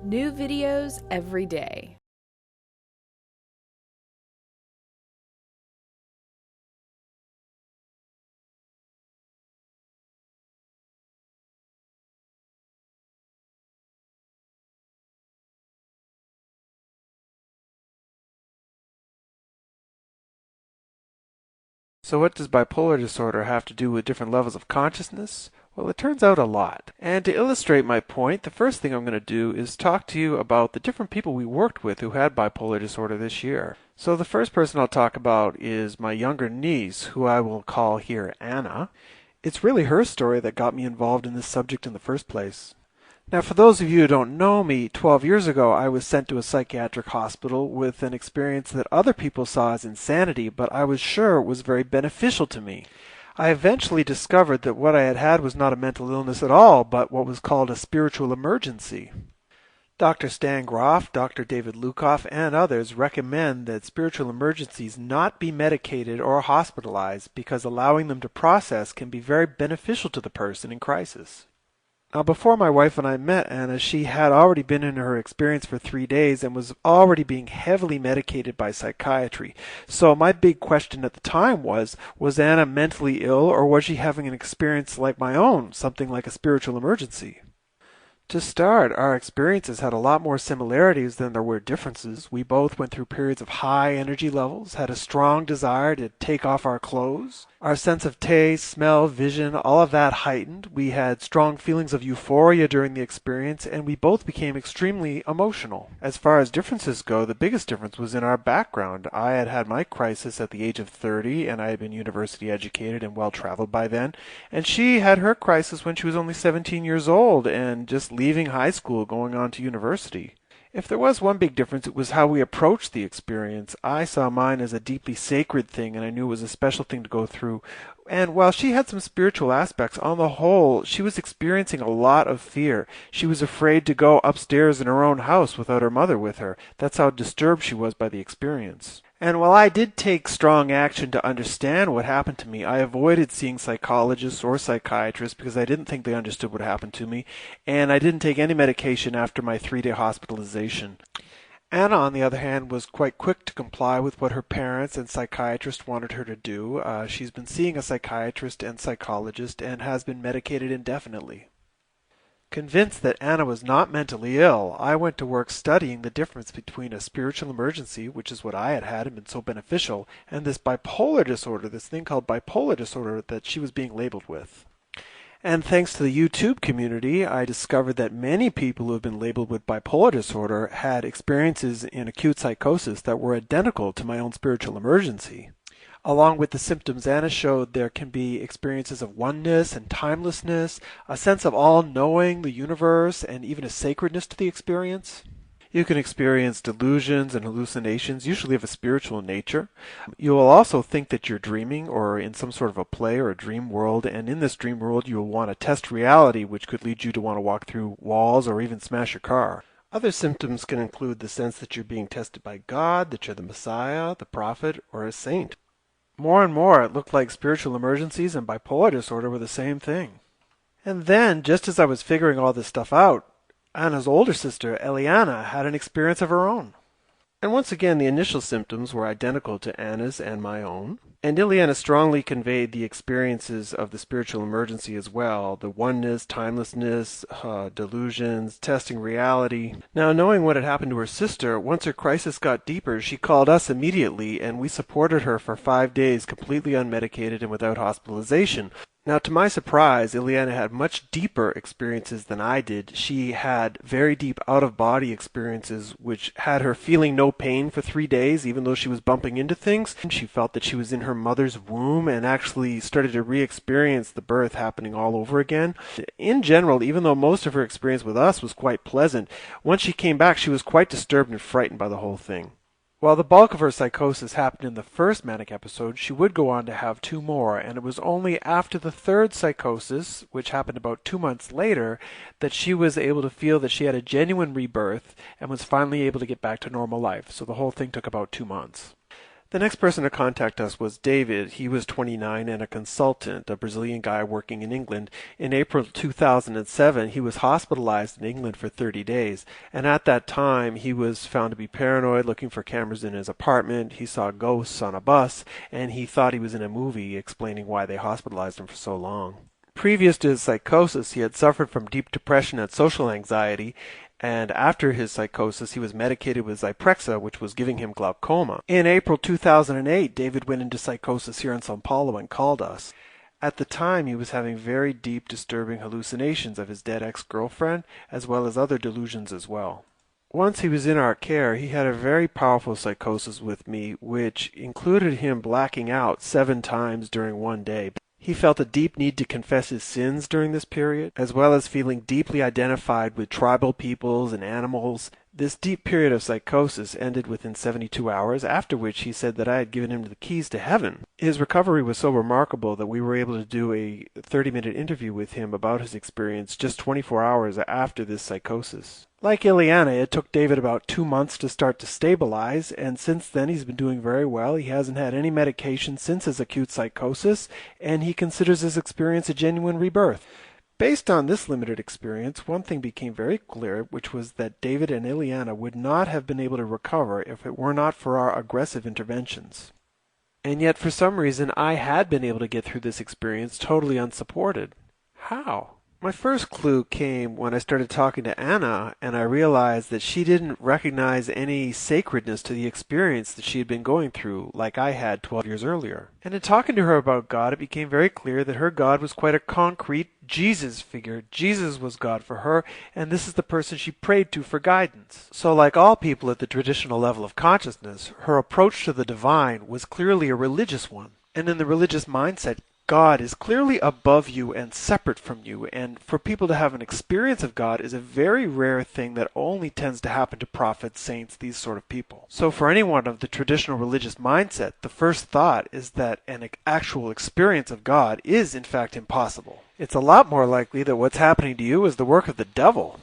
New videos every day. So what does bipolar disorder have to do with different levels of consciousness? Well, it turns out a lot. And to illustrate my point, the first thing I'm going to do is talk to you about the different people we worked with who had bipolar disorder this year. So the first person I'll talk about is my younger niece, who I will call here Anna. It's really her story that got me involved in this subject in the first place. Now, for those of you who don't know me, 12 years ago I was sent to a psychiatric hospital with an experience that other people saw as insanity, but I was sure was very beneficial to me. I eventually discovered that what I had had was not a mental illness at all, but what was called a spiritual emergency. Dr. Stan Groff, Dr. David Lukoff, and others recommend that spiritual emergencies not be medicated or hospitalized because allowing them to process can be very beneficial to the person in crisis. Now, before my wife and I met Anna, she had already been in her experience for 3 days and was already being heavily medicated by psychiatry. So my big question at the time was Anna mentally ill, or was she having an experience like my own, something like a spiritual emergency? To start, our experiences had a lot more similarities than there were differences. We both went through periods of high energy levels, had a strong desire to take off our clothes. Our sense of taste, smell, vision, all of that heightened. We had strong feelings of euphoria during the experience, and we both became extremely emotional. As far as differences go, the biggest difference was in our background. I had had my crisis at the age of 30, and I had been university educated and well-traveled by then. And she had her crisis when she was only 17 years old and just leaving high school, going on to university. If there was one big difference, it was how we approached the experience. I saw mine as a deeply sacred thing, and I knew it was a special thing to go through. And while she had some spiritual aspects, on the whole, she was experiencing a lot of fear. She was afraid to go upstairs in her own house without her mother with her. That's how disturbed she was by the experience. And while I did take strong action to understand what happened to me, I avoided seeing psychologists or psychiatrists because I didn't think they understood what happened to me, and I didn't take any medication after my 3-day hospitalization. Anna, on the other hand, was quite quick to comply with what her parents and psychiatrist wanted her to do. She's been seeing a psychiatrist and psychologist and has been medicated indefinitely. Convinced that Anna was not mentally ill, I went to work studying the difference between a spiritual emergency, which is what I had had and been so beneficial, and this bipolar disorder, this thing called bipolar disorder that she was being labeled with. And thanks to the YouTube community, I discovered that many people who have been labeled with bipolar disorder had experiences in acute psychosis that were identical to my own spiritual emergency. Along with the symptoms Anna showed, there can be experiences of oneness and timelessness, a sense of all-knowing, the universe, and even a sacredness to the experience. You can experience delusions and hallucinations, usually of a spiritual nature. You will also think that you're dreaming or in some sort of a play or a dream world, and in this dream world you will want to test reality, which could lead you to want to walk through walls or even smash your car. Other symptoms can include the sense that you're being tested by God, that you're the Messiah, the prophet, or a saint. More and more, it looked like spiritual emergencies and bipolar disorder were the same thing. And then, just as I was figuring all this stuff out, Anna's older sister, Elana, had an experience of her own. And once again, the initial symptoms were identical to Anna's and my own. And Ileana strongly conveyed the experiences of the spiritual emergency as well, the oneness, timelessness, delusions, testing reality. Now, knowing what had happened to her sister, once her crisis got deeper, she called us immediately, and we supported her for 5 days completely unmedicated and without hospitalization. Now, to my surprise, Ileana had much deeper experiences than I did. She had very deep out-of-body experiences, which had her feeling no pain for 3 days, even though she was bumping into things. She felt that she was in her mother's womb and actually started to re-experience the birth happening all over again. In general, even though most of her experience with us was quite pleasant, once she came back, she was quite disturbed and frightened by the whole thing. While the bulk of her psychosis happened in the first manic episode, she would go on to have 2 more, and it was only after the third psychosis, which happened about 2 months later, that she was able to feel that she had a genuine rebirth and was finally able to get back to normal life. So the whole thing took about 2 months. The next person to contact us was David. He was 29 and a consultant, a Brazilian guy working in England. In April 2007, he was hospitalized in England for 30 days. And at that time, he was found to be paranoid, looking for cameras in his apartment. He saw ghosts on a bus, and he thought he was in a movie, explaining why they hospitalized him for so long. Previous to his psychosis, he had suffered from deep depression and social anxiety, and after his psychosis, he was medicated with Zyprexa, which was giving him glaucoma. In April 2008, David went into psychosis here in São Paulo and called us. At the time, he was having very deep, disturbing hallucinations of his dead ex-girlfriend, as well as other delusions as well. Once he was in our care, he had a very powerful psychosis with me, which included him blacking out 7 times during one day. He felt a deep need to confess his sins during this period, as well as feeling deeply identified with tribal peoples and animals. This deep period of psychosis ended within 72 hours, after which he said that I had given him the keys to heaven. His recovery was so remarkable that we were able to do a 30-minute interview with him about his experience just 24 hours after this psychosis. Like Elana, it took David about 2 months to start to stabilize, and since then he's been doing very well. He hasn't had any medication since his acute psychosis, and he considers his experience a genuine rebirth. Based on this limited experience, one thing became very clear, which was that David and Elana would not have been able to recover if it were not for our aggressive interventions. And yet, for some reason, I had been able to get through this experience totally unsupported. How? My first clue came when I started talking to Anna, and I realized that she didn't recognize any sacredness to the experience that she had been going through, like I had 12 years earlier. And in talking to her about God, it became very clear that her God was quite a concrete Jesus figure. Jesus was God for her, and this is the person she prayed to for guidance. So like all people at the traditional level of consciousness, her approach to the divine was clearly a religious one. And in the religious mindset, God is clearly above you and separate from you, and for people to have an experience of God is a very rare thing that only tends to happen to prophets, saints, these sort of people. So for anyone of the traditional religious mindset, the first thought is that an actual experience of God is in fact impossible. It's a lot more likely that what's happening to you is the work of the devil.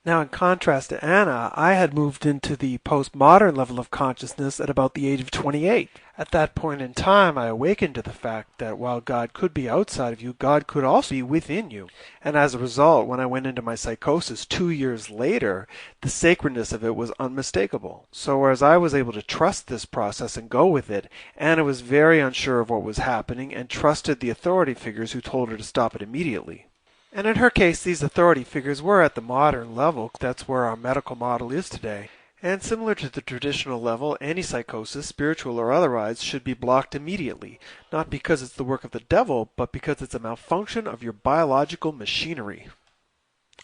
Now, in contrast to Anna, I had moved into the postmodern level of consciousness at about the age of 28. At that point in time, I awakened to the fact that while God could be outside of you, God could also be within you. And as a result, when I went into my psychosis 2 years later, the sacredness of it was unmistakable. So whereas I was able to trust this process and go with it, Anna was very unsure of what was happening and trusted the authority figures who told her to stop it immediately. And in her case, these authority figures were at the modern level. That's where our medical model is today. And similar to the traditional level, any psychosis, spiritual or otherwise, should be blocked immediately, not because it's the work of the devil, but because it's a malfunction of your biological machinery.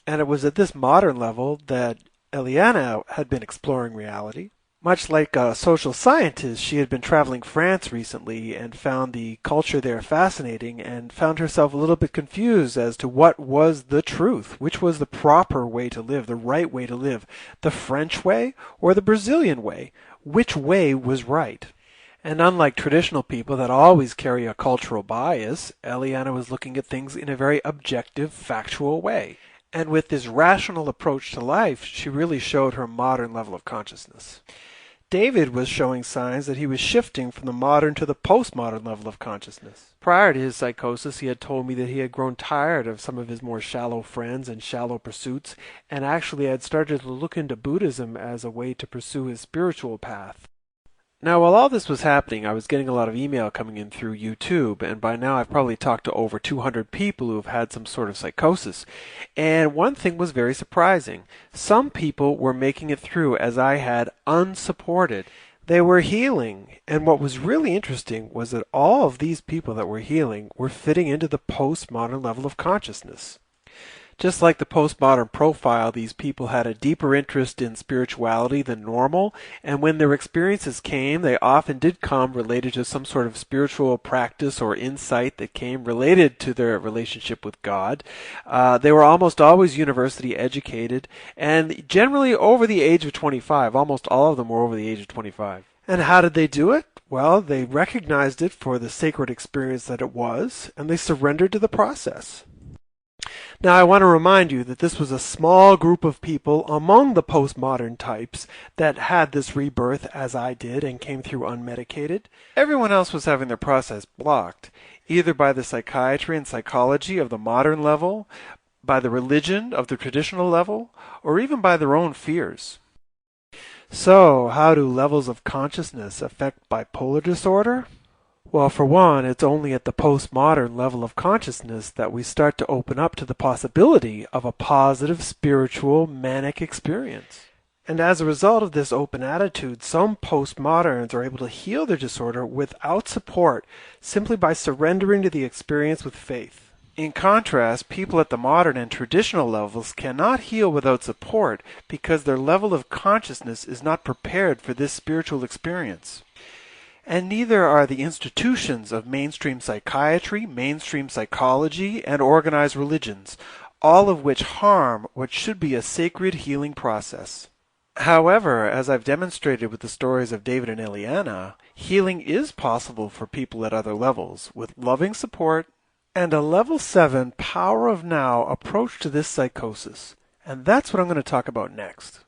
And it was at this modern level that Elana had been exploring reality. Much like a social scientist, she had been traveling France recently and found the culture there fascinating and found herself a little bit confused as to what was the truth, which was the proper way to live, the right way to live, the French way or the Brazilian way, which way was right. And unlike traditional people that always carry a cultural bias, Elana was looking at things in a very objective, factual way. And with this rational approach to life, she really showed her modern level of consciousness. David was showing signs that he was shifting from the modern to the postmodern level of consciousness. Prior to his psychosis, he had told me that he had grown tired of some of his more shallow friends and shallow pursuits, and actually had started to look into Buddhism as a way to pursue his spiritual path. Now, while all this was happening, I was getting a lot of email coming in through YouTube, and by now I've probably talked to over 200 people who have had some sort of psychosis. And one thing was very surprising. Some people were making it through, as I had, unsupported. They were healing, and what was really interesting was that all of these people that were healing were fitting into the postmodern level of consciousness. Just like the postmodern profile, these people had a deeper interest in spirituality than normal, and when their experiences came, they often did come related to some sort of spiritual practice or insight that came related to their relationship with God. They were almost always university educated, and generally over the age of 25. Almost all of them were over the age of 25. And how did they do it? Well, they recognized it for the sacred experience that it was, and they surrendered to the process. Now, I want to remind you that this was a small group of people among the postmodern types that had this rebirth as I did and came through unmedicated. Everyone else was having their process blocked, either by the psychiatry and psychology of the modern level, by the religion of the traditional level, or even by their own fears. So, how do levels of consciousness affect bipolar disorder? Well, for one, it's only at the postmodern level of consciousness that we start to open up to the possibility of a positive, spiritual, manic experience. And as a result of this open attitude, some postmoderns are able to heal their disorder without support, simply by surrendering to the experience with faith. In contrast, people at the modern and traditional levels cannot heal without support because their level of consciousness is not prepared for this spiritual experience. And neither are the institutions of mainstream psychiatry, mainstream psychology, and organized religions, all of which harm what should be a sacred healing process. However, as I've demonstrated with the stories of David and Elana, healing is possible for people at other levels, with loving support and a level 7 power of now approach to this psychosis. And that's what I'm going to talk about next.